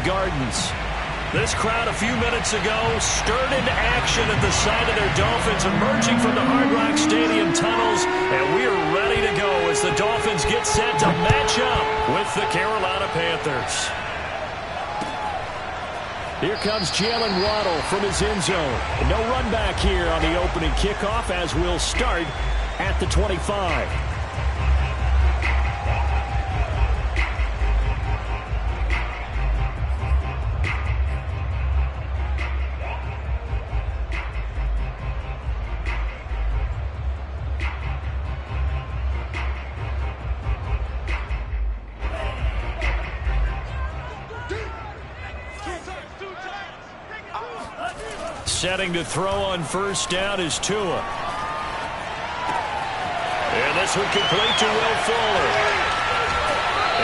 Gardens. This crowd a few minutes ago stirred into action at the sight of their Dolphins emerging from the Hard Rock Stadium tunnels, and we are ready to go as the Dolphins get set to match up with the Carolina Panthers. Here comes Jalen Waddle from his end zone. No run back here on the opening kickoff as we'll start at the 25. Setting to throw on first down is Tua. And this one complete to Will Fuller.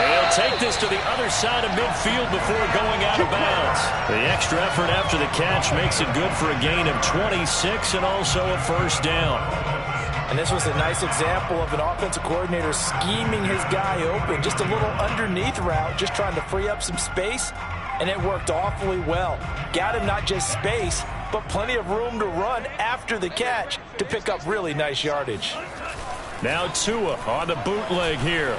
And he'll take this to the other side of midfield before going out of bounds. The extra effort after the catch makes it good for a gain of 26 and also a first down. And this was a nice example of an offensive coordinator scheming his guy open. Just a little underneath route, just trying to free up some space, and it worked awfully well. Got him not just space, but plenty of room to run after the catch to pick up really nice yardage. Now Tua on the bootleg here.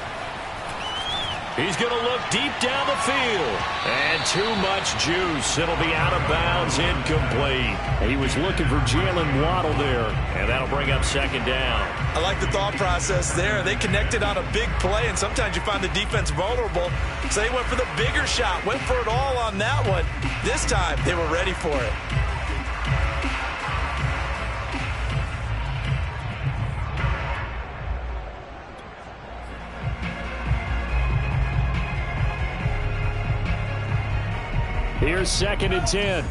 He's going to look deep down the field. And too much juice. It'll be out of bounds, incomplete. He was looking for Jalen Waddle there, and that'll bring up second down. I like the thought process there. They connected on a big play, and sometimes you find the defense vulnerable. So they went for the bigger shot, went for it all on that one. This time, they were ready for it. Here's second and 10.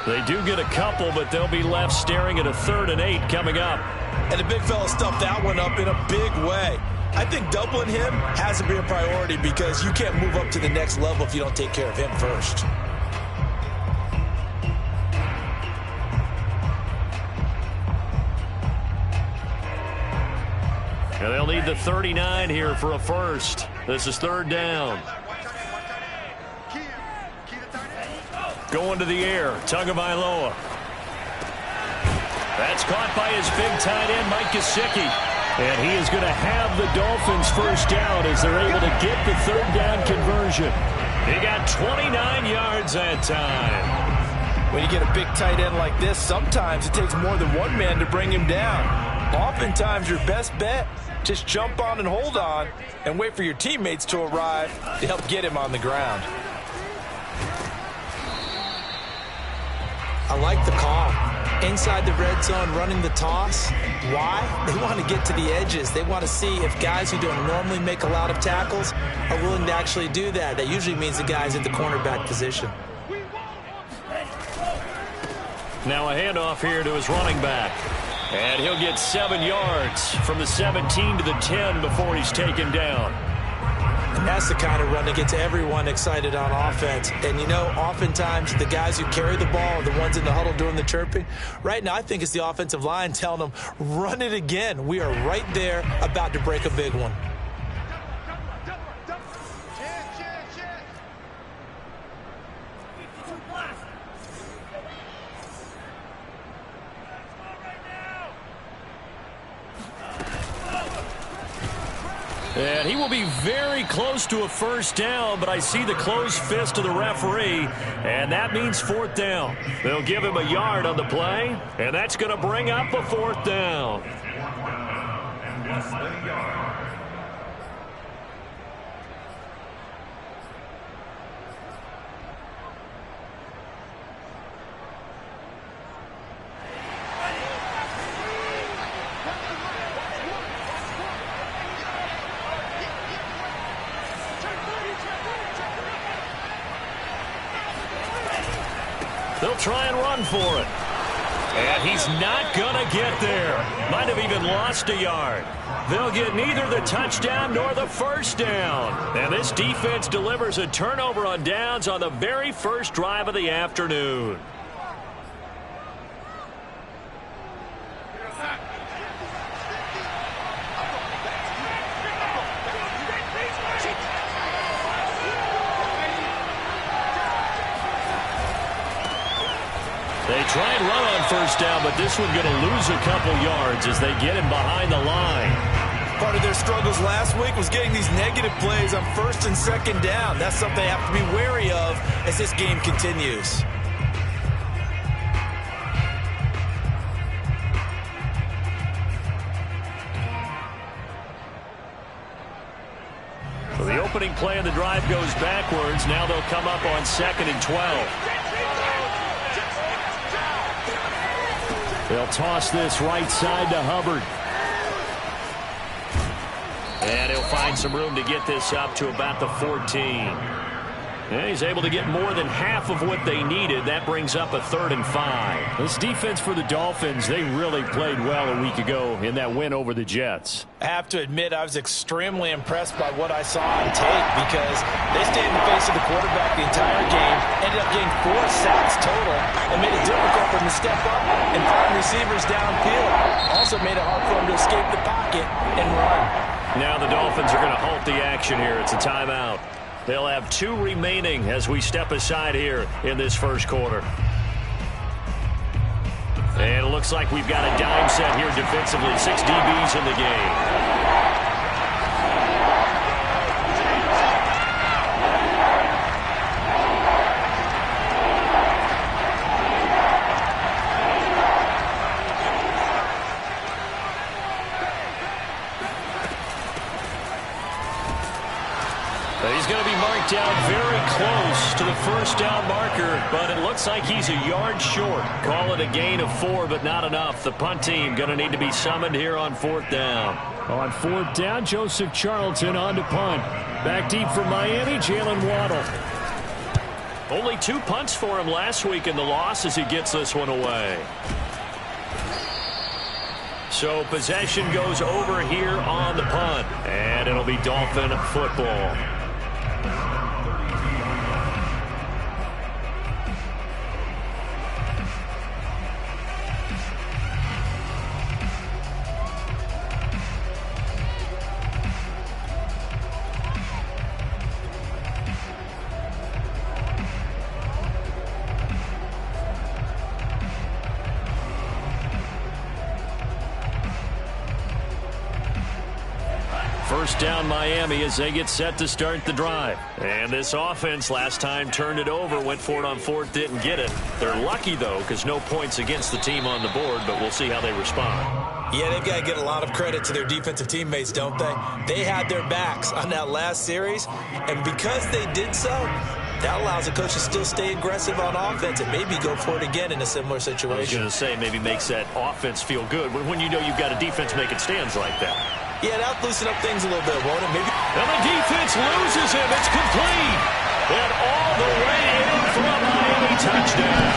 They do get a couple, but they'll be left staring at a 3rd and 8 coming up. And the big fella stuffed that one up in a big way. I think doubling him has to be a priority because you can't move up to the next level if you don't take care of him first. And they'll need the 39 here for a first. This is 3rd down. Going to the air, Tagovailoa. That's caught by his big tight end, Mike Gesicki. And he is going to have the Dolphins first down as they're able to get the 3rd down conversion. He got 29 yards that time. When you get a big tight end like this, sometimes it takes more than one man to bring him down. Oftentimes, your best bet, just jump on and hold on and wait for your teammates to arrive to help get him on the ground. I like the call. Inside the red zone, running the toss. Why? They want to get to the edges. They want to see if guys who don't normally make a lot of tackles are willing to actually do that. That usually means the guy's at the cornerback position. Now a handoff here to his running back. And he'll get 7 yards from the 17 to the 10 before he's taken down. And that's the kind of run that gets everyone excited on offense. And, you know, oftentimes the guys who carry the ball are the ones in the huddle doing the chirping. Right now, I think it's the offensive line telling them, run it again. We are right there about to break a big one. And he will be very close to a first down, but I see the closed fist of the referee, and that means 4th down. They'll give him a yard on the play, and that's going to bring up a 4th down. They'll try and run for it. And he's not going to get there. Might have even lost a yard. They'll get neither the touchdown nor the first down. And this defense delivers a turnover on downs on the very first drive of the afternoon. try and run on first down, but this one going to lose a couple yards as they get him behind the line. Part of their struggles last week was getting these negative plays on first and second down. That's something they have to be wary of as this game continues. So the opening play of the drive goes backwards. Now they'll come up on 2nd and 12. They'll toss this right side to Hubbard. And he'll find some room to get this up to about the 14. And he's able to get more than half of what they needed. That brings up a 3rd and 5. This defense for the Dolphins, they really played well a week ago in that win over the Jets. I have to admit, I was extremely impressed by what I saw on tape because they stayed in the face of the quarterback the entire game, ended up getting 4 sacks total, and made it difficult for them to step up and find receivers downfield. Also made it hard for them to escape the pocket and run. Now the Dolphins are going to halt the action here. It's a timeout. They'll have 2 remaining as we step aside here in this first quarter. And it looks like we've got a dime set here defensively. 6 DBs in the game. He's going to be marked down very close to the first down marker, but it looks like he's a yard short. Call it a gain of 4, but not enough. The punt team going to need to be summoned here on 4th down. On 4th down, Joseph Charlton on to punt. Back deep for Miami, Jalen Waddle. Only 2 punts for him last week in the loss as he gets this one away. So possession goes over here on the punt, and it'll be Dolphin football. First down Miami as they get set to start the drive. And this offense last time turned it over, went for it on 4th, didn't get it. They're lucky, though, because no points against the team on the board, but we'll see how they respond. Yeah, they've got to get a lot of credit to their defensive teammates, don't they? They had their backs on that last series, and because they did so, that allows the coach to still stay aggressive on offense and maybe go for it again in a similar situation. I was going to say, maybe makes that offense feel good when you know you've got a defense making stands like that. Yeah, that'll loosen up things a little bit, won't it? Maybe. And the defense loses him. It's complete. And all the way in for a Miami touchdown.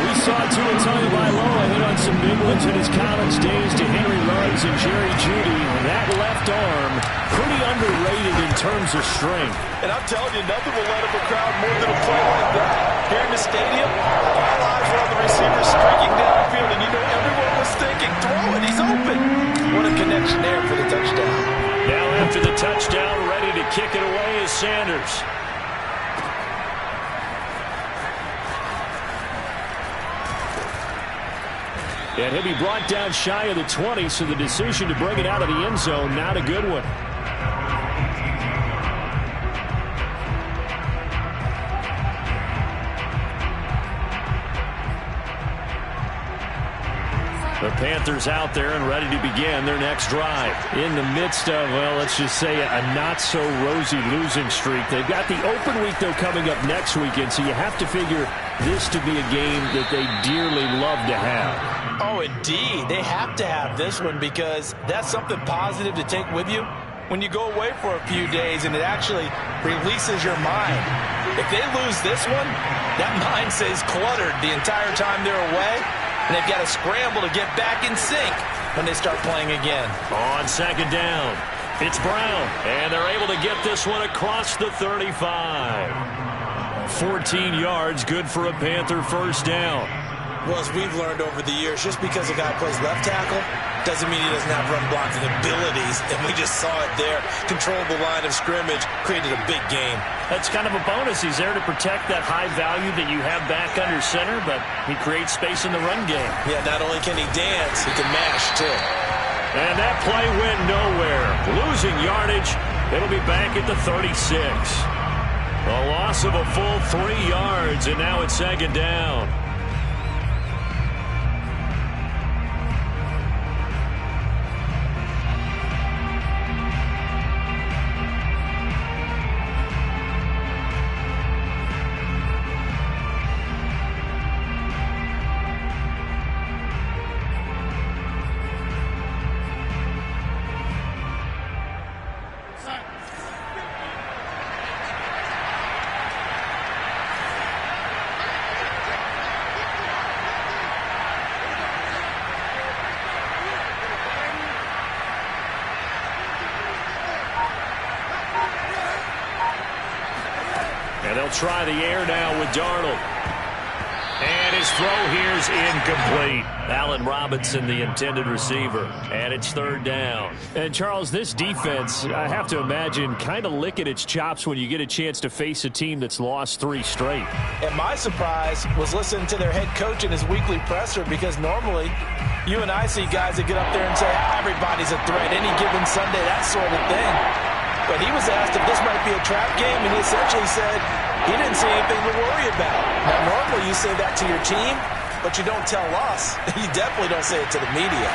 We saw Tua Tagovailoa hit on some big ones in his college days to Henry Ruggs and Jerry Jeudy. That left arm, pretty underrated in terms of strength. And I'm telling you, nothing will let up a crowd more than a play like that. Here in the stadium, all eyes were on the receiver streaking downfield, and you know everyone was thinking, throw it, he's open. What a connection there for the touchdown. Now after the touchdown, ready to kick it away is Sanders. And he'll be brought down shy of the 20, so the decision to bring it out of the end zone, not a good one. The Panthers out there and ready to begin their next drive. In the midst of, well, let's just say a not-so-rosy losing streak. They've got the open week, though, coming up next weekend, so you have to figure this to be a game that they dearly love to have. Oh, indeed. They have to have this one because that's something positive to take with you when you go away for a few days, and it actually releases your mind. If they lose this one, that mind stays cluttered the entire time they're away, and they've got to scramble to get back in sync when they start playing again. On 2nd down, it's Brown, and they're able to get this one across the 35. 14 yards, good for a Panther first down. Well, as we've learned over the years, just because a guy plays left tackle doesn't mean he doesn't have run blocking abilities, and we just saw it there. Controlled the line of scrimmage, created a big game. That's kind of a bonus. He's there to protect that high value that you have back under center, but he creates space in the run game. Yeah, not only can he dance, he can mash, too. And that play went nowhere. Losing yardage. It'll be back at the 36. A loss of a full 3 yards, and now it's second down. And they'll try the air now with Darnold. And his throw here is incomplete. Allen Robinson, the intended receiver. And it's third down. And, Charles, this defense, I have to imagine, kind of licking its chops when you get a chance to face a team that's lost 3 straight. And my surprise was listening to their head coach in his weekly presser, because normally you and I see guys that get up there and say, everybody's a threat any given Sunday, that sort of thing. But he was asked if this might be a trap game, and he essentially said he didn't see anything to worry about. Now, normally you say that to your team, but you don't tell us. You definitely don't say it to the media.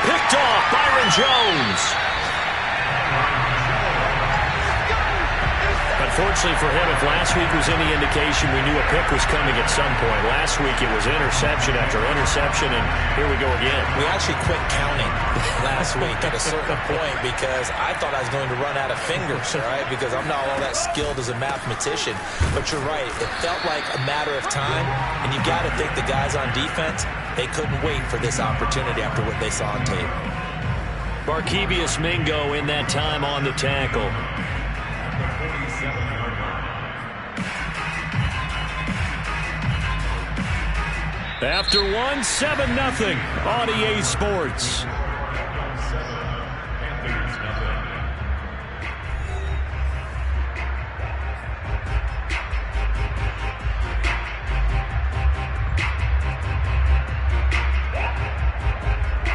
Picked off Byron Jones. Unfortunately for him, if last week was any indication, we knew a pick was coming at some point. Last week it was interception after interception, and here we go again. We actually quit counting last week at a certain point because I thought I was going to run out of fingers, all right, because I'm not all that skilled as a mathematician. But you're right. It felt like a matter of time, and you got to think the guys on defense, they couldn't wait for this opportunity after what they saw on tape. Barkevious Mingo in that time on the tackle. After 7-0 on EA Sports.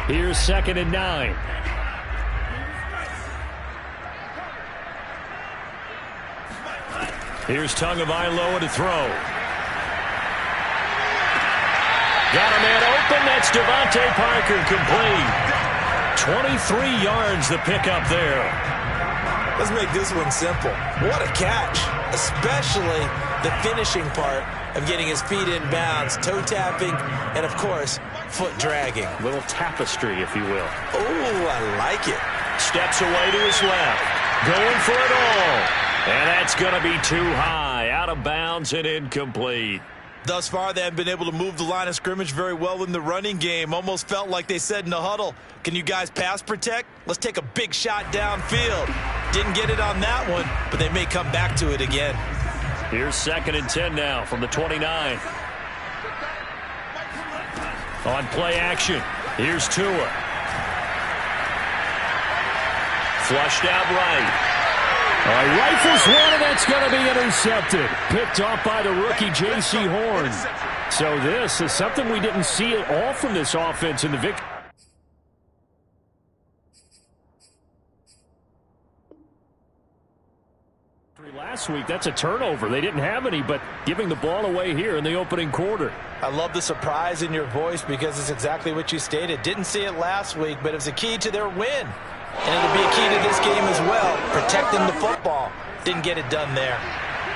Here's 2nd and 9. Here's Tagovailoa to throw. Got a man open. That's Devontae Parker, complete. 23 yards the pickup there. Let's make this one simple. What a catch, especially the finishing part of getting his feet in bounds, toe tapping, and, of course, foot dragging. A little tapestry, if you will. Oh, I like it. Steps away to his left. Going for it all. And that's going to be too high. Out of bounds and incomplete. Thus far, they haven't been able to move the line of scrimmage very well in the running game. Almost felt like they said in the huddle, can you guys pass protect? Let's take a big shot downfield. Didn't get it on that one, but they may come back to it again. Here's 2nd and 10 now from the 29. On play action, here's Tua. Flushed out right. Rifles one, and that's going to be intercepted. Picked off by the rookie J.C. Horn. So this is something we didn't see at all from this offense in the victory. Last week, that's a turnover. They didn't have any, but giving the ball away here in the opening quarter. I love the surprise in your voice because it's exactly what you stated. Didn't see it last week, but it was a key to their win. And it'll be a key to this game as well, protecting the football. Didn't get it done there.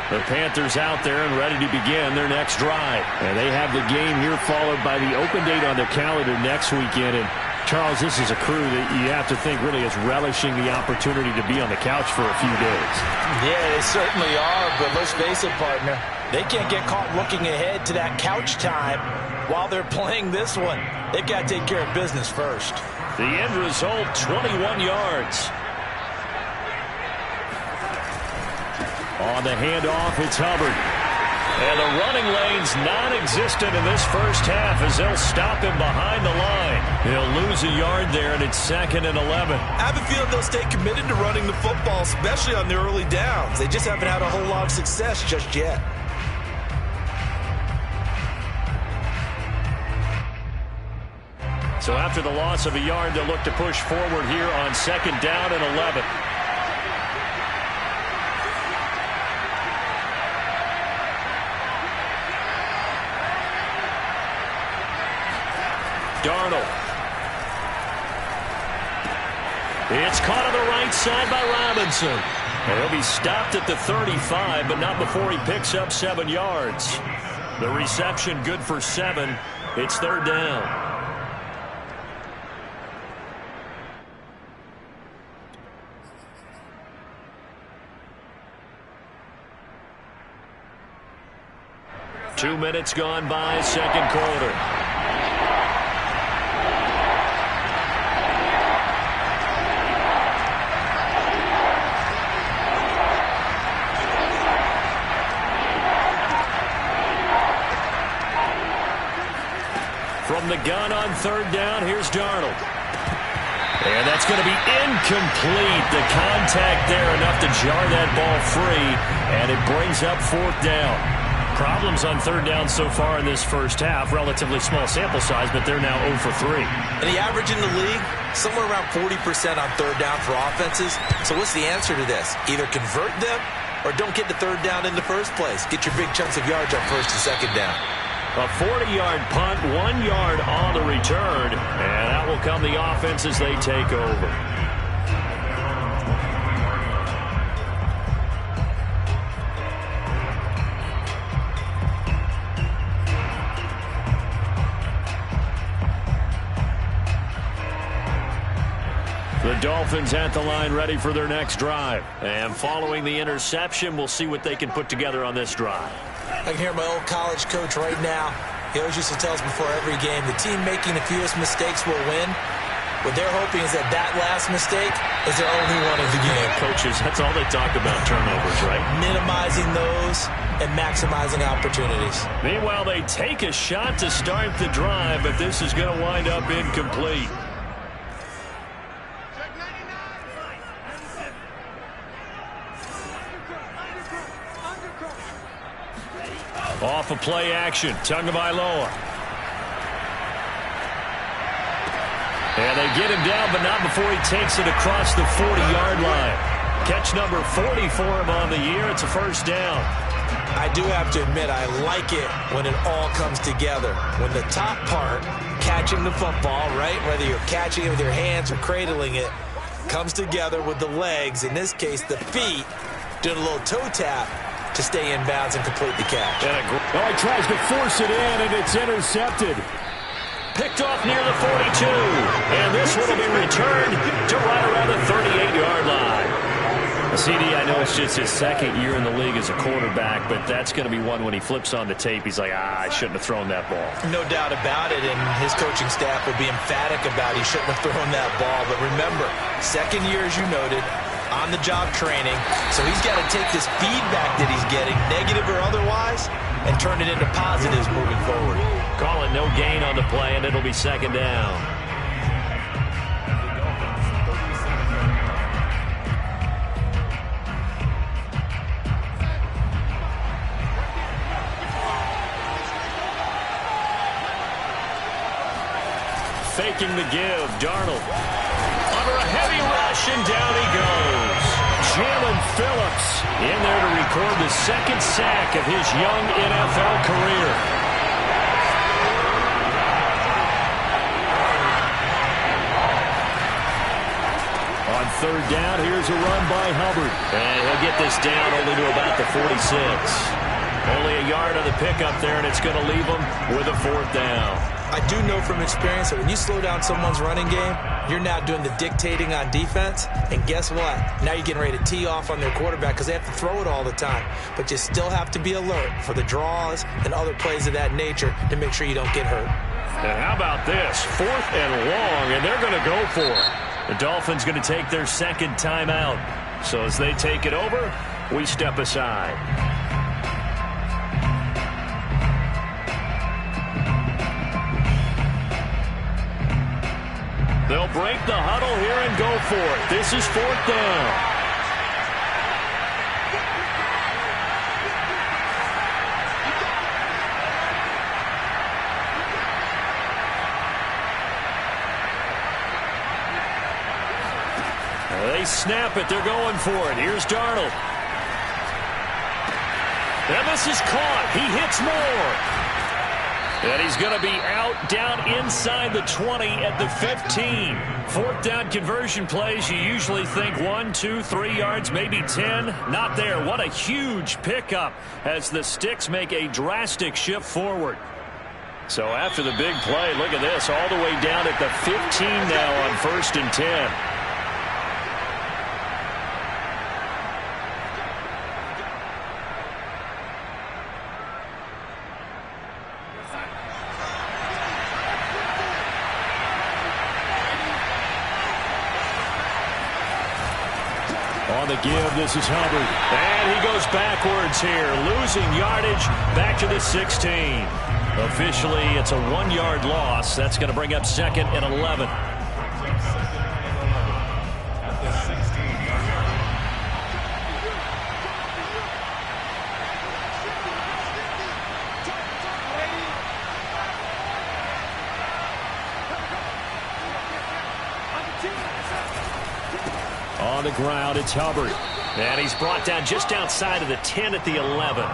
The Panthers out there and ready to begin their next drive. And they have the game here followed by the open date on their calendar next weekend. And, Charles, this is a crew that you have to think really is relishing the opportunity to be on the couch for a few days. Yeah, they certainly are, but let's face it, partner. They can't get caught looking ahead to that couch time while they're playing this one. They've got to take care of business first. The end result, 21 yards. On the handoff, it's Hubbard. And the running lane's non-existent in this first half as they'll stop him behind the line. He'll lose a yard there, and it's 2nd and 11. I have a feeling they'll stay committed to running the football, especially on the early downs. They just haven't had a whole lot of success just yet. So after the loss of a yard, they'll look to push forward here on 2nd down and 11. Darnold. It's caught on the right side by Robinson. And he'll be stopped at the 35, but not before he picks up 7 yards. The reception good for 7. It's 3rd down. Two minutes gone by, second quarter. From the gun on 3rd down, here's Darnold. And that's going to be incomplete. The contact there enough to jar that ball free, and it brings up 4th down. Problems on 3rd down so far in this first half. Relatively small sample size, but they're now 0 for 3. And the average in the league, somewhere around 40% on 3rd down for offenses. So what's the answer to this? Either convert them or don't get the 3rd down in the first place. Get your big chunks of yards on 1st and 2nd down. A 40-yard punt, 1 yard on the return, and that will come the offense as they take over. The Dolphins at the line ready for their next drive. And following the interception, we'll see what they can put together on this drive. I can hear my old college coach right now. He always used to tell us before every game, the team making the fewest mistakes will win. What they're hoping is that that last mistake is their only one of the game. Coaches, that's all they talk about, turnovers, right? Minimizing those and maximizing opportunities. Meanwhile, they take a shot to start the drive, but this is going to wind up incomplete. Off of play action, Tagovailoa. And they get him down, but not before he takes it across the 40-yard line. Catch number 40 for him on the year. It's a 1st down. I do have to admit, I like it when it all comes together. When the top part, catching the football, right, whether you're catching it with your hands or cradling it, comes together with the legs, in this case the feet, doing a little toe tap to stay in bounds and complete the catch. Oh, he tries to force it in, and it's intercepted. Picked off near the 42. And this one will be returned to right around the 38-yard line. CD, I know it's just his 2nd year in the league as a quarterback, but that's going to be one when he flips on the tape. He's like, I shouldn't have thrown that ball. No doubt about it, and his coaching staff will be emphatic about he shouldn't have thrown that ball. But remember, 2nd year, as you noted, on-the-job training, so he's got to take this feedback that he's getting, negative or otherwise, and turn it into positives moving forward. Call it no gain on the play, and it'll be 2nd down. Faking the give, Darnold. Under a heavy rush, and down he goes. Jalen Phillips in there to record the 2nd sack of his young NFL career. On 3rd down, here's a run by Hubbard. And he'll get this down only to about the 46. Only a yard on the pickup there, and it's going to leave him with a 4th down. I do know from experience that when you slow down someone's running game, you're now doing the dictating on defense. And guess what? Now you're getting ready to tee off on their quarterback because they have to throw it all the time. But you still have to be alert for the draws and other plays of that nature to make sure you don't get hurt. And how about this? 4th and long, and they're going to go for it. The Dolphins going to take their 2nd timeout. So as they take it over, we step aside. They'll break the huddle here and go for it. This is 4th down. They snap it. They're going for it. Here's Darnold. And this is caught. He hits more. And he's going to be out down inside the 20 at the 15. 4th down conversion plays, you usually think 1, 2, 3 yards, maybe 10. Not there. What a huge pickup as the Sticks make a drastic shift forward. So after the big play, look at this, all the way down at the 15 now on 1st and 10. On the give, this is Hubbard. And he goes backwards here, losing yardage back to the 16. Officially, it's a 1-yard loss. That's going to bring up 2nd and 11. On the ground, it's Hubbard. And he's brought down just outside of the 10 at the 11.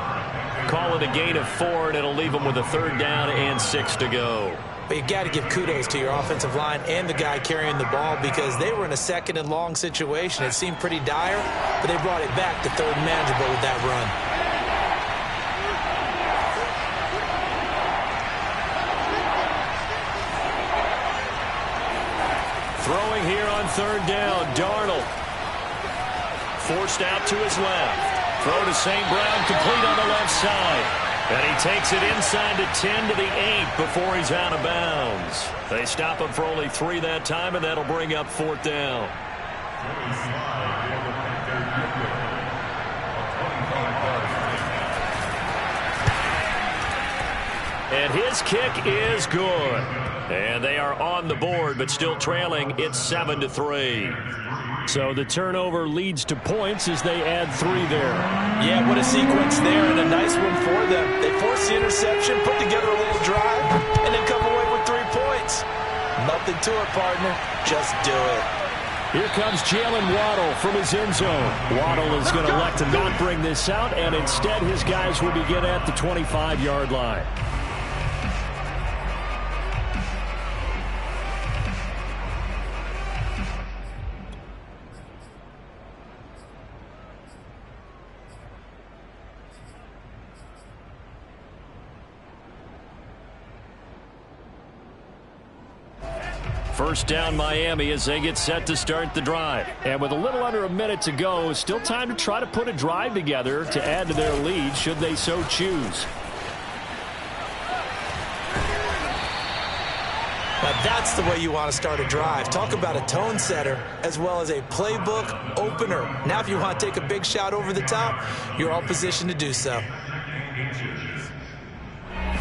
Call it a gain of 4, and it'll leave him with a 3rd down and 6 to go. But you got to give kudos to your offensive line and the guy carrying the ball because they were in a 2nd and long situation. It seemed pretty dire, but they brought it back to 3rd and manageable with that run. Throwing here on 3rd down, Darnold. Forced out to his left. Throw to St. Brown, complete on the left side. And he takes it inside to 10 to the 8 before he's out of bounds. They stop him for only 3 that time, and that'll bring up 4th down. And his kick is good. And they are on the board, but still trailing. It's 7-3. So the turnover leads to points as they add 3 there. Yeah, what a sequence there, and a nice one for them. They force the interception, put together a little drive, and then come away with 3 points. Nothing to it, partner. Just do it. Here comes Jalen Waddle from his end zone. Waddle is going to elect to not bring this out, and instead his guys will begin at the 25-yard line. First down Miami as they get set to start the drive. And with a little under a minute to go, still time to try to put a drive together to add to their lead should they so choose. Now that's the way you want to start a drive. Talk about a tone setter as well as a playbook opener. Now if you want to take a big shot over the top, you're all positioned to do so.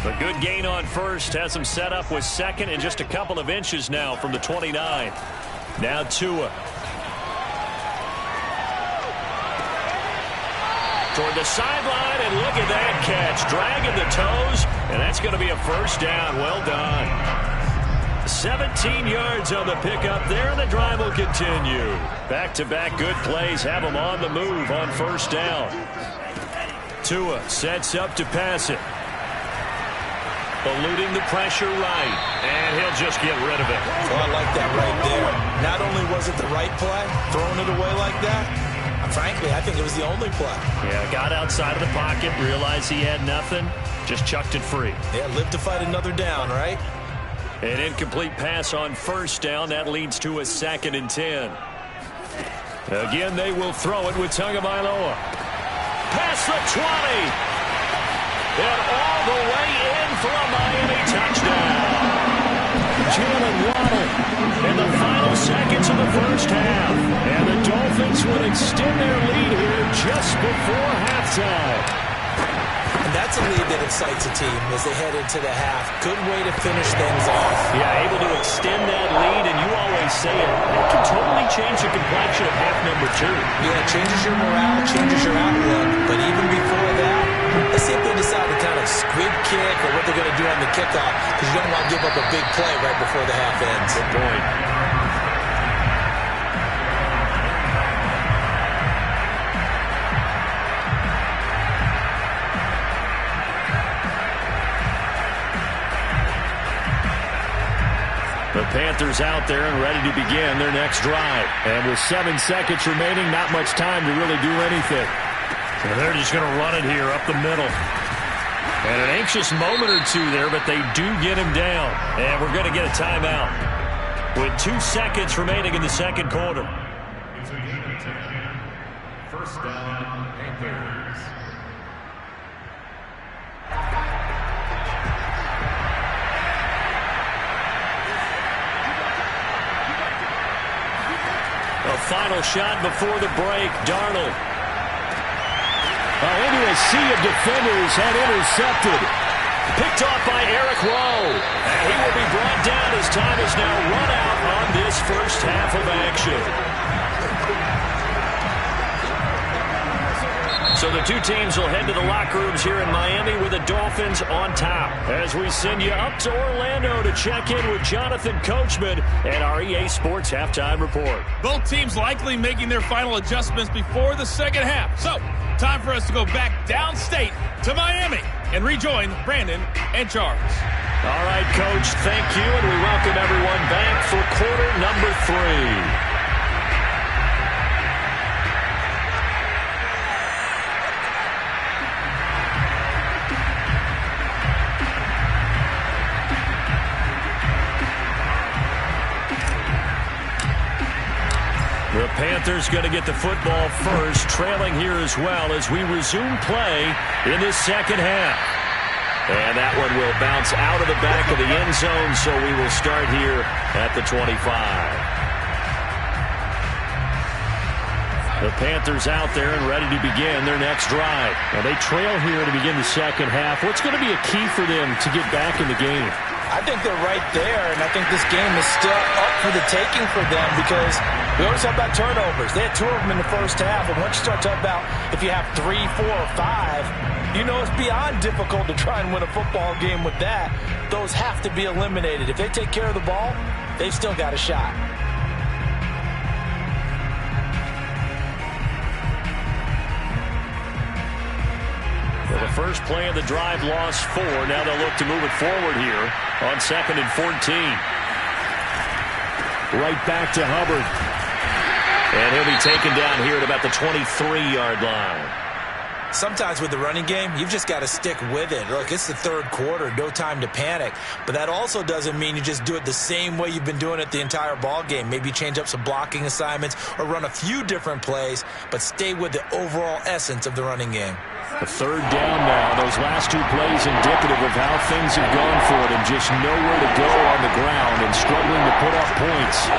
A good gain on first has him set up with 2nd and just a couple of inches now from the 29. Now Tua. Toward the sideline, and look at that catch. Dragging the toes, and that's going to be a 1st down. Well done. 17 yards on the pickup there, and the drive will continue. Back-to-back good plays have him on the move on 1st down. Tua sets up to pass it. Eluding the pressure right, and he'll just get rid of it. Oh, I like that right there. Not only was it the right play, throwing it away like that, frankly, I think it was the only play. Yeah, got outside of the pocket, realized he had nothing, just chucked it free. Yeah, live to fight another down, right? An incomplete pass on 1st down. That leads to a 2nd and 10. Again, they will throw it with Tagovailoa. Past the 20. And all the way in for a Miami touchdown. Jalen Waddle in the final seconds of the 1st half. And the Dolphins would extend their lead here just before halftime. And That's a lead that excites a team as they head into the half. Good way to finish things off. Yeah, able to extend that lead, and you always say it can totally change the complexion of half number 2. Yeah, it changes your morale, changes your outlook. But even before that, let's see if they decide to kind of squib kick or what they're going to do on the kickoff, because you don't want to give up a big play right before the half ends. Good point. The Panthers out there and ready to begin their next drive. And with 7 seconds remaining, not much time to really do anything. So they're just going to run it here up the middle. And an anxious moment or two there, but they do get him down. And we're going to get a timeout with 2 seconds remaining in the second quarter. It's a game of 10. First down, Panthers. A final shot before the break. Darnold. Into a sea of defenders and intercepted. Picked off by Eric Rowe. And he will be brought down as time is now run out on this first half of action. So the two teams will head to the locker rooms here in Miami with the Dolphins on top. As we send you up to Orlando to check in with Jonathan Coachman and our EA Sports Halftime Report. Both teams likely making their final adjustments before the second half. So, time for us to go back downstate to Miami and rejoin Brandon and Charles. All right, Coach, thank you, and we welcome everyone back for quarter number 3. The Panthers going to get the football first, trailing here as well as we resume play in the second half. And that one will bounce out of the back of the end zone, so we will start here at the 25. The Panthers out there and ready to begin their next drive. Now they trail here to begin the second half. What's going to be a key for them to get back in the game? I think they're right there, and I think this game is still up for the taking for them because we always talk about turnovers. They had 2 of them in the first half, and once you start talking about if you have 3, 4, or 5, you know it's beyond difficult to try and win a football game with that. Those have to be eliminated. If they take care of the ball, they've still got a shot. Well, the first play of the drive lost 4. Now they'll look to move it forward here on 2nd and 14. Right back to Hubbard. And he'll be taken down here at about the 23-yard line. Sometimes with the running game, you've just got to stick with it. Look, it's the third quarter, no time to panic. But that also doesn't mean you just do it the same way you've been doing it the entire ball game. Maybe change up some blocking assignments or run a few different plays, but stay with the overall essence of the running game. A third down now. Those last 2 plays indicative of how things have gone for them. Just nowhere to go on the ground and struggling to put up points.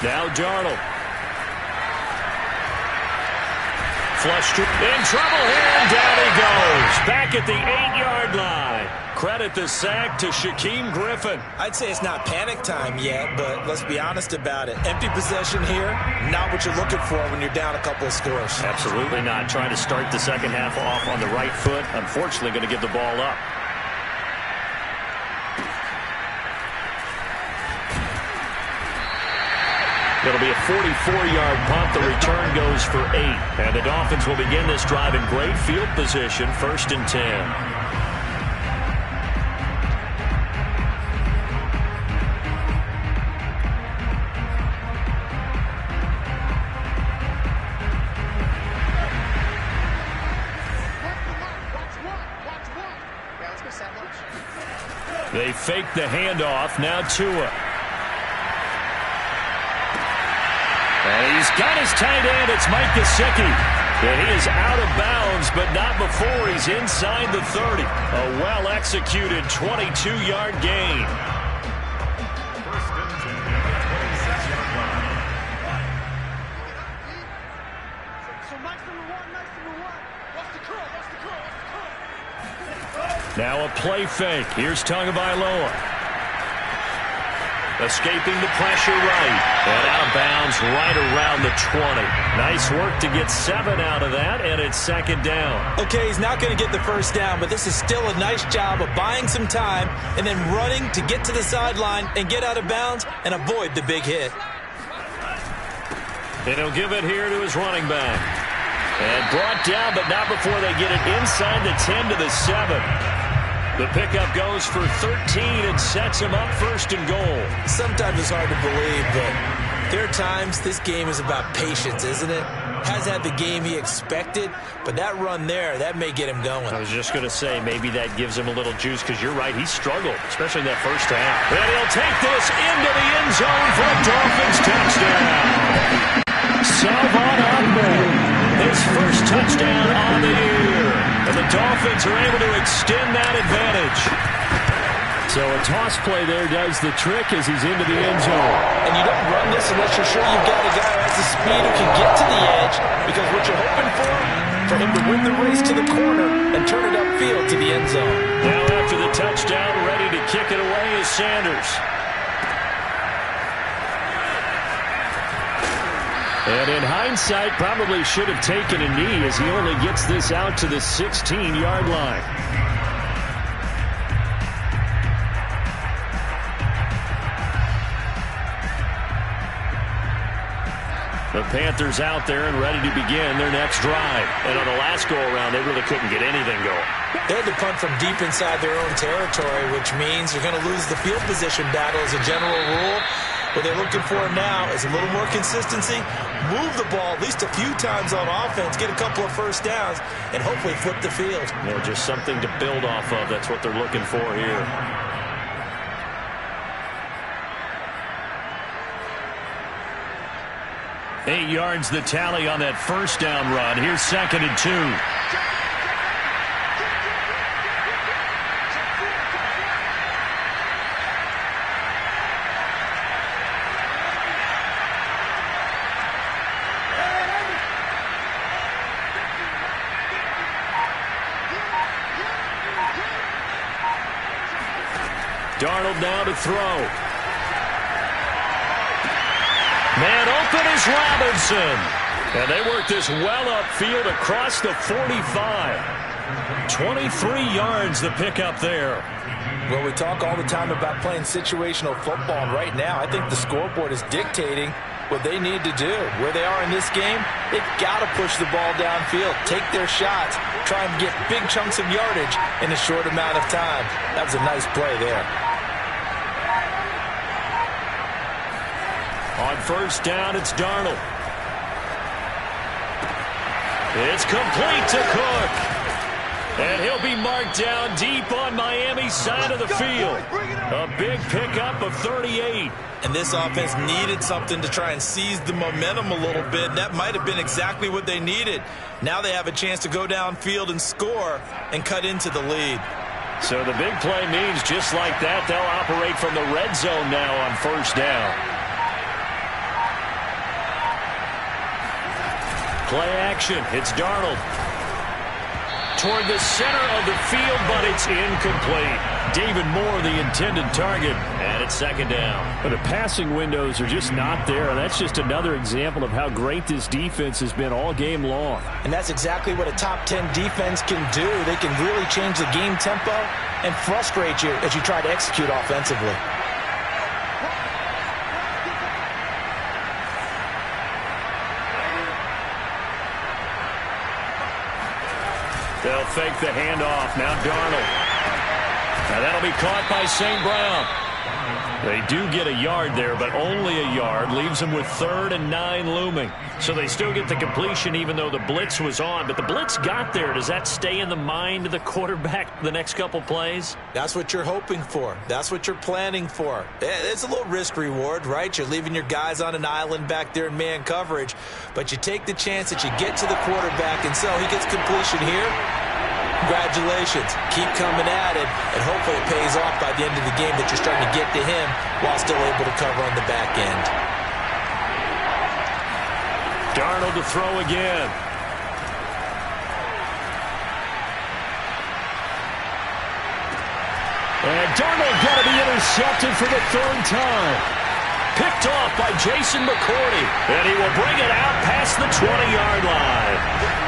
Now Darnold. Flushed in trouble here, and down he goes. Back at the 8-yard line. Credit the sack to Shaquem Griffin. I'd say it's not panic time yet, but let's be honest about it. Empty possession here, not what you're looking for when you're down a couple of scores. Absolutely not. Trying to start the second half off on the right foot. Unfortunately, going to give the ball up. It'll be a 44-yard punt. The return goes for 8. And the Dolphins will begin this drive in great field position, 1st and 10. They fake the handoff. Now Tua. And he's got his tight end. It's Mike Gesicki. And he is out of bounds, but not before he's inside the 30. A well-executed 22-yard gain. First and 10, 26-yard line. So nice number one. What's the curl? Now a play fake. Here's Tagovailoa. Escaping the pressure right. And out of bounds right around the 20. Nice work to get 7 out of that, and it's second down. Okay, he's not going to get the first down, but this is still a nice job of buying some time and then running to get to the sideline and get out of bounds and avoid the big hit. And he'll give it here to his running back. And brought down, but not before they get it inside the 10 to the 7. The pickup goes for 13 and sets him up first and goal. Sometimes it's hard to believe, but there are times this game is about patience, isn't it? Has had the game he expected, but that run there, that may get him going. I was just going to say, maybe that gives him a little juice, because you're right, he struggled, especially in that first half. And he'll take this into the end zone for a Dolphins touchdown. Salvon Ahmed, his first touchdown on the year. And the Dolphins are able to extend that advantage. So a toss play there does the trick as he's into the end zone. And you don't run this unless you're sure you've got a guy who has the speed who can get to the edge, because what you're hoping for him to win the race to the corner and turn it upfield to the end zone. Now after the touchdown, ready to kick it away is Sanders. And in hindsight, probably should have taken a knee as he only gets this out to the 16-yard line. The Panthers out there and ready to begin their next drive. And on the last go-around, they really couldn't get anything going. They had to punt from deep inside their own territory, which means you're going to lose the field position battle as a general rule. What they're looking for now is a little more consistency, move the ball at least a few times on offense, get a couple of first downs, and hopefully flip the field. Yeah, just something to build off of. That's what they're looking for here. Eight yards the tally on that first down run. Here's second and 2. Darnold now to throw. Man open is Robinson. And they work this well upfield across the 45. 23 yards the pickup there. Well, we talk all the time about playing situational football, and right now I think the scoreboard is dictating what they need to do. Where they are in this game, they've got to push the ball downfield, take their shots, try and get big chunks of yardage in a short amount of time. That was a nice play there. On first down, it's Darnold. It's complete to Cook. And he'll be marked down deep on Miami's side of the field. A big pickup of 38. And this offense needed something to try and seize the momentum a little bit. And that might have been exactly what they needed. Now they have a chance to go downfield and score and cut into the lead. So the big play means just like that, they'll operate from the red zone now on first down. Play action. It's Darnold. Toward the center of the field, but it's incomplete. David Moore, the intended target, and it's second down. But the passing windows are just not there, and that's just another example of how great this defense has been all game long. And that's exactly what a top 10 defense can do. They can really change the game tempo and frustrate you as you try to execute offensively. They'll fake the handoff. Now Darnold. Now that'll be caught by St. Brown. They do get a yard there, but only a yard. Leaves them with 3rd and 9 looming. So they still get the completion even though the blitz was on. But the blitz got there. Does that stay in the mind of the quarterback the next couple plays? That's what you're hoping for. That's what you're planning for. It's a little risk reward, right? You're leaving your guys on an island back there in man coverage. But you take the chance that you get to the quarterback, and so he gets completion here. Congratulations. Keep coming at it, and hopefully it pays off by the end of the game that you're starting to get to him while still able to cover on the back end. Darnold to throw again. And Darnold got to be intercepted for the 3rd time. Picked off by Jason McCourty, and he will bring it out past the 20-yard line.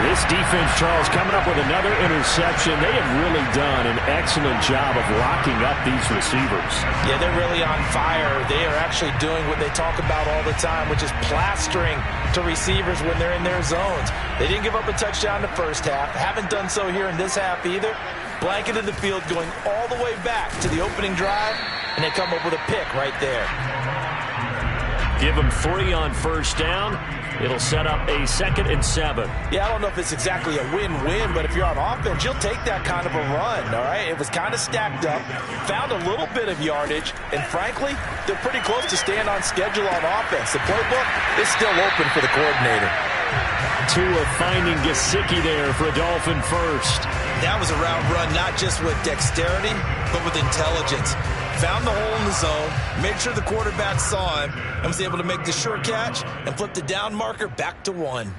This defense, Charles, coming up with another interception. They have really done an excellent job of locking up these receivers. Yeah, they're really on fire. They are actually doing what they talk about all the time, which is plastering to receivers when they're in their zones. They didn't give up a touchdown in the first half. Haven't done so here in this half either. Blanketed the field going all the way back to the opening drive, and they come up with a pick right there. Give them 3 on 1st down. It'll set up a 2nd and 7. Yeah, I don't know if it's exactly a win-win, but if you're on offense, you'll take that kind of a run, all right? It was kind of stacked up, found a little bit of yardage, and frankly, they're pretty close to staying on schedule on offense. The playbook is still open for the coordinator. Tua finding Gesicki there for a Dolphin first. That was a route run, not just with dexterity, but with intelligence. Found the hole in the zone, made sure the quarterback saw him, and was able to make the sure catch and flip the down marker back to 1.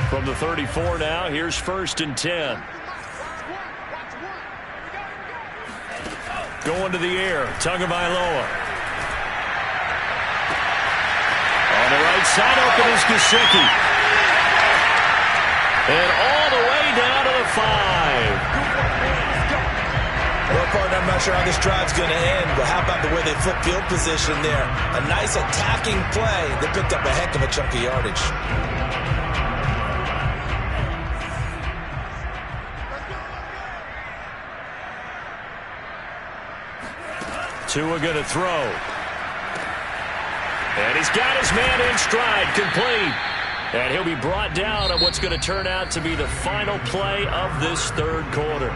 From the 34 now, here's 1st and 10. Going to the air, Tagovailoa. On the right side, open is Gesicki. And all the way down to the 5. Well, partner, I'm not sure how this drive's going to end, but how about the way they flip field position there? A nice attacking play that picked up a heck of a chunk of yardage. Tua going to throw. And he's got his man in stride, complete. And he'll be brought down on what's going to turn out to be the final play of this 3rd quarter.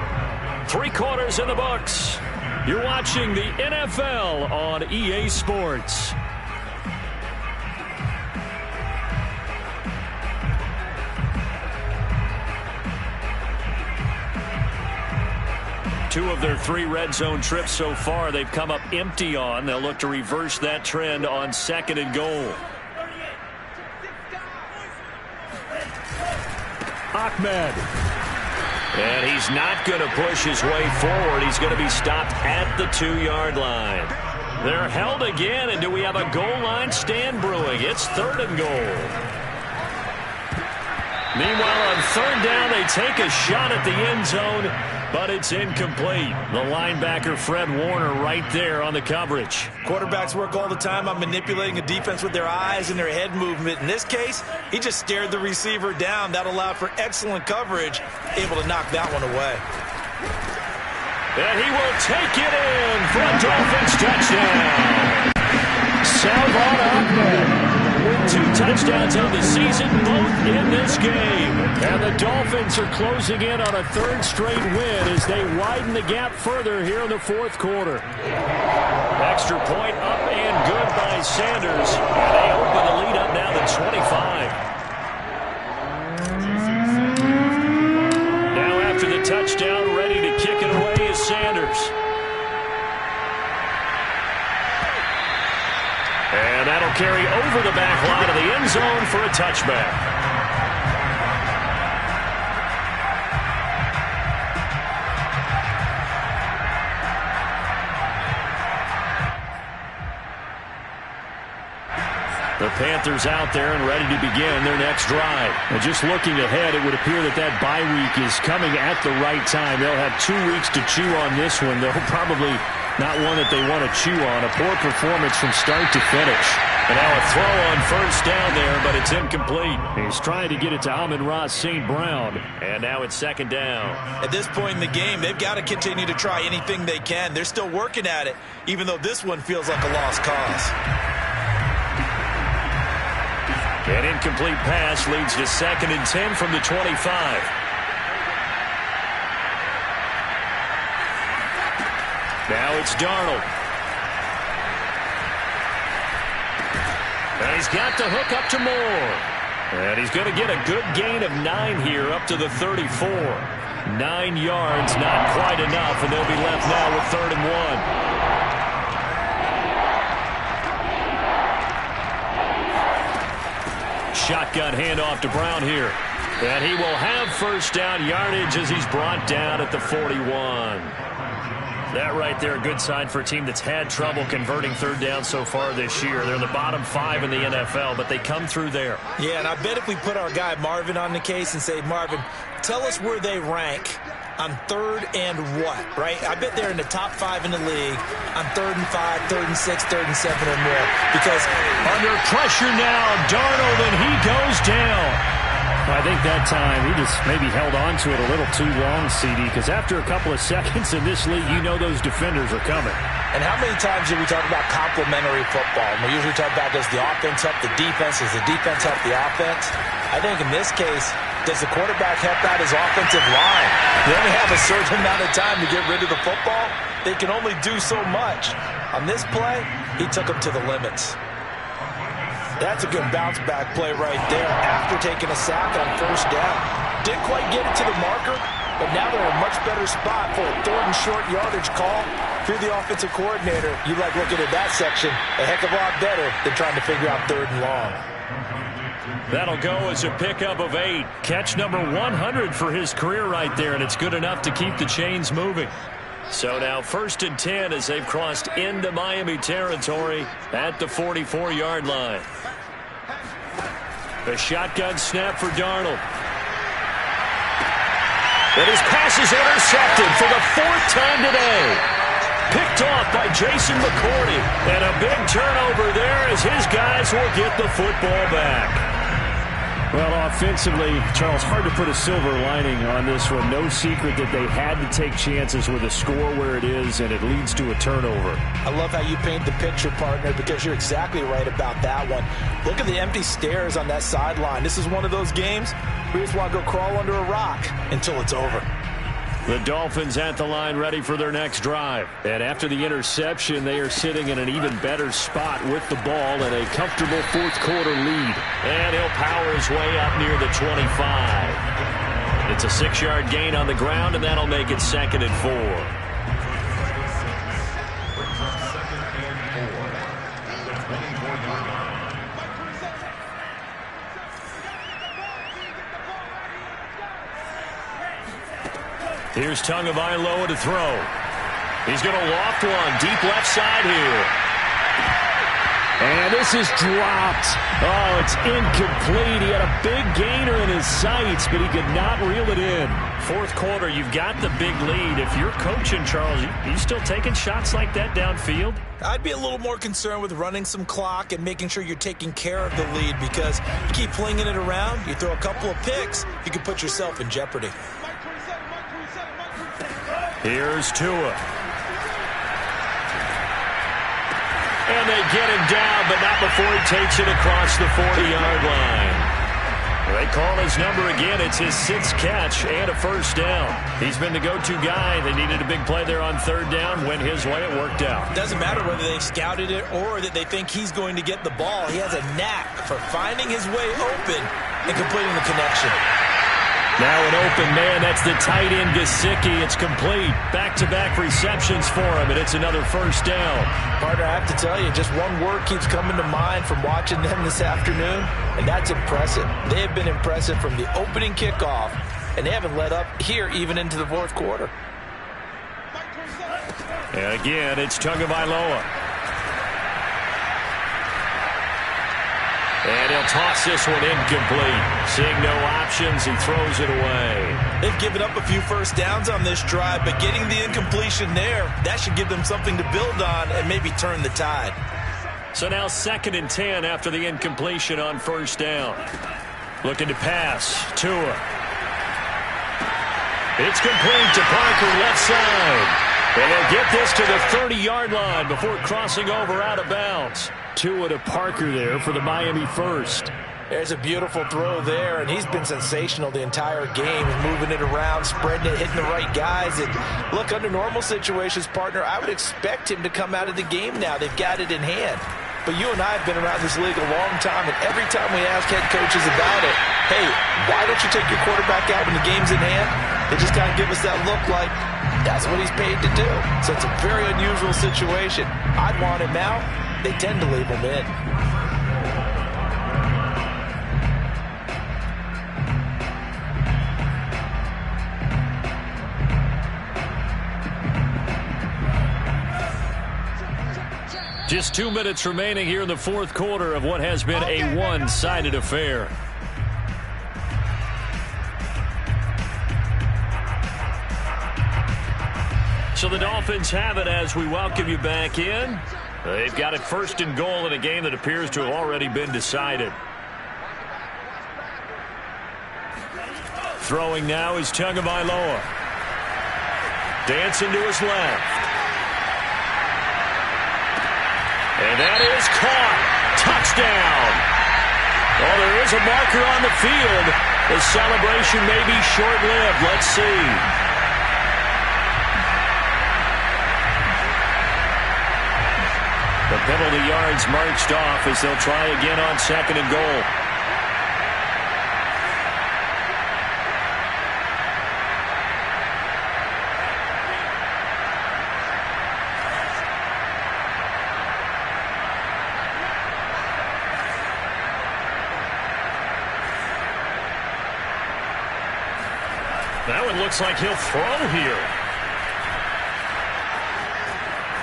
3 quarters in the books. You're watching the NFL on EA Sports. Two of their 3 red zone trips so far they've come up empty on. They'll look to reverse that trend on 2nd and goal. Ahmed. And he's not going to push his way forward. He's going to be stopped at the 2-yard line. They're held again, and do we have a goal line stand brewing? It's 3rd and goal. Meanwhile, on 3rd down, they take a shot at the end zone, but it's incomplete. The linebacker, Fred Warner, right there on the coverage. Quarterbacks work all the time on manipulating a defense with their eyes and their head movement. In this case, he just stared the receiver down. That allowed for excellent coverage, able to knock that one away. And he will take it in for a Dolphins touchdown. Salvon Ahmed with 2 touchdowns on the season, both in this game. And the Dolphins are closing in on a 3rd straight win as they widen the gap further here in the 4th quarter. Extra point up and good by Sanders. And they open the lead up now to 25. Now after the touchdown, ready to kick it away is Sanders. And that'll carry over the back line of the end zone for a touchback. The Panthers out there and ready to begin their next drive. And just looking ahead, it would appear that that bye week is coming at the right time. They'll have 2 weeks to chew on this one. They'll probably Not one that they want to chew on. A poor performance from start to finish. And now a throw on first down there, but it's incomplete. He's trying to get it to Amon-Ra St. Brown. And now it's second down. At this point in the game, they've got to continue to try anything they can. They're still working at it, even though this one feels like a lost cause. An incomplete pass leads to 2nd and 10 from the 25. Now it's Darnold. And he's got the hook up to Moore. And he's going to get a good gain of 9 here up to the 34. 9 yards, not quite enough, and they'll be left now with 3rd and 1. Shotgun handoff to Brown here. And he will have first down yardage as he's brought down at the 41. That right there, a good sign for a team that's had trouble converting 3rd down so far this year. They're in the bottom 5 in the NFL, but they come through there. Yeah, and I bet if we put our guy Marvin on the case and say, Marvin, tell us where they rank on 3rd and what, right? I bet they're in the top 5 in the league on 3rd and 5, 3rd and 6, 3rd and 7 or more. Because under pressure now, Darnold, and he goes down. I think that time he just maybe held on to it a little too long, CD, because after a couple of seconds in this league, you know those defenders are coming. And how many times do we talk about complementary football? And we usually talk about, does the offense help the defense? Does the defense help the offense? I think in this case, does the quarterback help out his offensive line? They only have a certain amount of time to get rid of the football. They can only do so much. On this play, he took them to the limits. That's a good bounce-back play right there after taking a sack on first down. Didn't quite get it to the marker, but now they're in a much better spot for a 3rd and short yardage call. If you're the offensive coordinator, you like looking at that section a heck of a lot better than trying to figure out 3rd and long. That'll go as a pickup of 8. Catch number 100 for his career right there, and it's good enough to keep the chains moving. So now 1st and 10 as they've crossed into Miami territory at the 44-yard line. A shotgun snap for Darnold. And his pass is intercepted for the 4th time today. Picked off by Jason McCourty. And a big turnover there as his guys will get the football back. Well, offensively, Charles, hard to put a silver lining on this one. No secret that they had to take chances with a score where it is, and it leads to a turnover. I love how you paint the picture, partner, because you're exactly right about that one. Look at the empty stairs on that sideline. This is one of those games where you just want to go crawl under a rock until it's over. The Dolphins at the line ready for their next drive. And after the interception, they are sitting in an even better spot with the ball and a comfortable 4th quarter lead. And he'll power his way up near the 25. It's a 6-yard gain on the ground, and that'll make it 2nd and 4. Here's Tagovailoa to throw. He's going to loft one deep left side here. And this is dropped. Oh, it's incomplete. He had a big gainer in his sights, but he could not reel it in. 4th quarter, you've got the big lead. If you're coaching, Charles, you still taking shots like that downfield? I'd be a little more concerned with running some clock and making sure you're taking care of the lead, because you keep flinging it around, you throw a couple of picks, you can put yourself in jeopardy. Here's Tua. And they get him down, but not before he takes it across the 40-yard line. They call his number again. It's his 6th catch and a first down. He's been the go-to guy. They needed a big play there on 3rd down. Went his way. It worked out. Doesn't matter whether they scouted it or that they think he's going to get the ball. He has a knack for finding his way open and completing the connection. Now an open man, that's the tight end Gesicki. It's complete. Back-to-back receptions for him, and it's another first down. Partner, I have to tell you, just one word keeps coming to mind from watching them this afternoon, and that's impressive. They have been impressive from the opening kickoff, and they haven't let up here even into the 4th quarter. And again, it's Tagovailoa. And he'll They'll toss this one incomplete. Seeing no options, he throws it away. They've given up a few first downs on this drive, but getting the incompletion there, that should give them something to build on and maybe turn the tide. So now 2nd and 10 after the incompletion on first down. Looking to pass. Tua. It's complete to Parker, left side. And they'll get this to the 30-yard line before crossing over out of bounds. Tua to Parker there for the Miami first. There's a beautiful throw there, and he's been sensational the entire game, moving it around, spreading it, hitting the right guys. And look, under normal situations, partner, I would expect him to come out of the game now. They've got it in hand. But you and I have been around this league a long time, and every time we ask head coaches about it, hey, why don't you take your quarterback out when the game's in hand? They just kind of give us that look like that's what he's paid to do. So it's a very unusual situation. I'd want him out. They tend to leave him in. Just 2 minutes remaining here in the fourth quarter of what has been a one-sided affair. So the Dolphins have it as we welcome you back in. They've got it 1st and goal in a game that appears to have already been decided. Throwing now is Tagovailoa. Dancing to his left. And that is caught. Touchdown. Well, there is a marker on the field. The celebration may be short-lived. Let's see. The penalty yards marched off as they'll try again on 2nd and goal. That one looks like he'll throw here.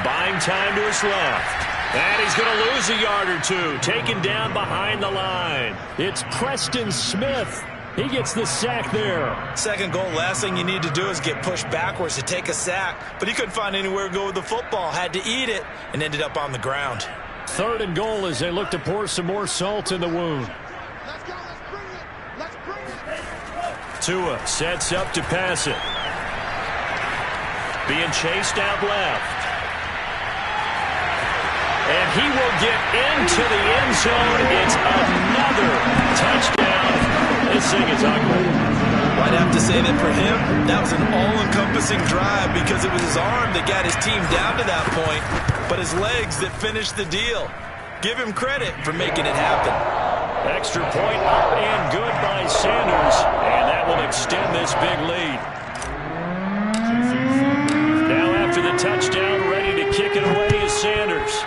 Buying time to his left. And he's going to lose a yard or two. Taken down behind the line. It's Preston Smith. He gets the sack there. 2nd goal, last thing you need to do is get pushed backwards to take a sack. But he couldn't find anywhere to go with the football. Had to eat it and ended up on the ground. 3rd and goal as they look to pour some more salt in the wound. Let's go. Let's bring it. Let's bring it. Tua sets up to pass it. Being chased out left. And he will get into the end zone. It's another touchdown. This thing is ugly. I'd have to say that for him, that was an all-encompassing drive because it was his arm that got his team down to that point, but his legs that finished the deal. Give him credit for making it happen. Extra point up and good by Sanders, and that will extend this big lead. Now after the touchdown, ready to kick it away is Sanders.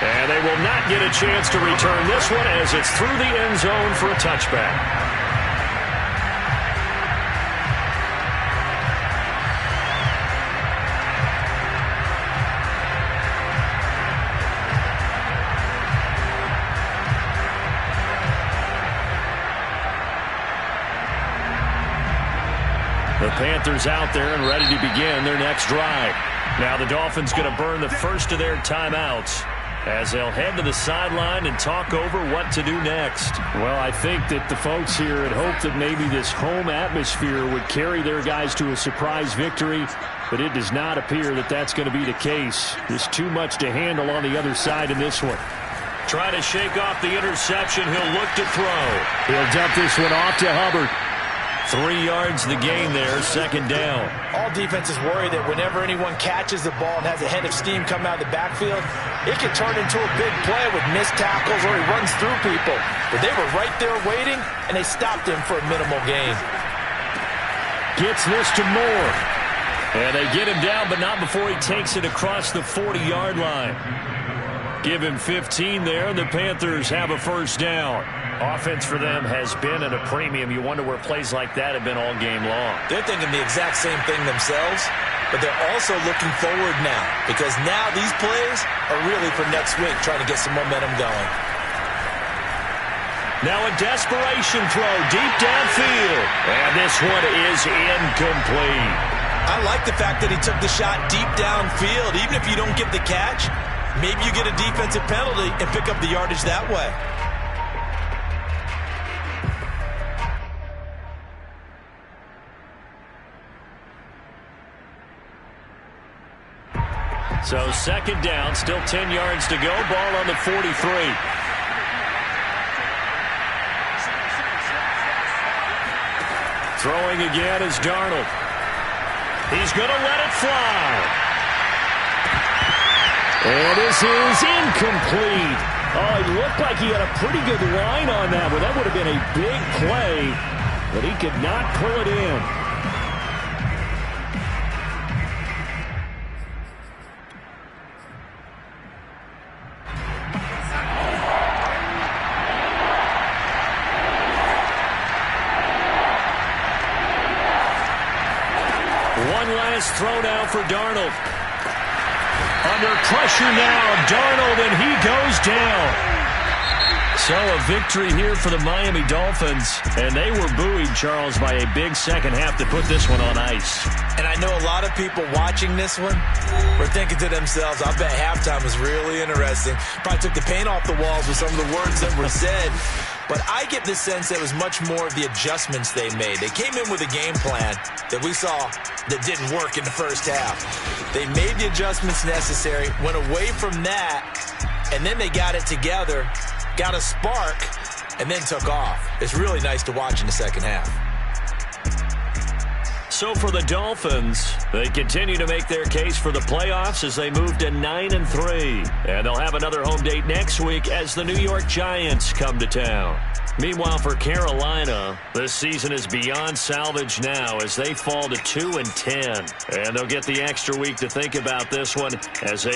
And they will not get a chance to return this one as it's through the end zone for a touchback. The Panthers out there and ready to begin their next drive. Now the Dolphins going to burn the first of their timeouts as they'll head to the sideline and talk over what to do next. Well, I think that the folks here had hoped that maybe this home atmosphere would carry their guys to a surprise victory, but it does not appear that that's going to be the case. There's too much to handle on the other side in this one. Try to shake off the interception. He'll look to throw. He'll dump this one off to Hubbard. 3 yards the gain there, second down. All defenses worry that whenever anyone catches the ball and has a head of steam come out of the backfield, it can turn into a big play with missed tackles or he runs through people. But they were right there waiting, and they stopped him for a minimal gain. Gets this to Moore. And they get him down, but not before he takes it across the 40-yard line. Give him 15 there, and the Panthers have a first down. Offense for them has been at a premium. You wonder where plays like that have been all game long. They're thinking the exact same thing themselves. but they're also looking forward now because now these plays are really for next week, trying to get some momentum going. Now a desperation throw deep downfield. And this one is incomplete. I like the fact that he took the shot deep downfield. Even if you don't get the catch, maybe you get a defensive penalty and pick up the yardage that way. So second down, still 10 yards to go. Ball on the 43. Throwing again is Darnold. He's going to let it fly. And this is incomplete. Oh, it looked like he had a pretty good line on that one. That would have been a big play, but he could not pull it in. One last throw now for Darnold. Under pressure now, Darnold, and he goes down. So a victory here for the Miami Dolphins, and they were buoyed, Charles, by a big second half to put this one on ice. And I know a lot of people watching this one were thinking to themselves, I bet halftime was really interesting. Probably took the paint off the walls with some of the words that were said. But I get the sense that it was much more of the adjustments they made. They came in with a game plan that we saw that didn't work in the first half. They made the adjustments necessary, went away from that, and then they got it together, got a spark, and then took off. It's really nice to watch in the second half. So for the Dolphins, they continue to make their case for the playoffs as they move to 9-3. And they'll have another home date next week as the New York Giants come to town. Meanwhile, for Carolina, this season is beyond salvage now as they fall to 2-10. And they'll get the extra week to think about this one as they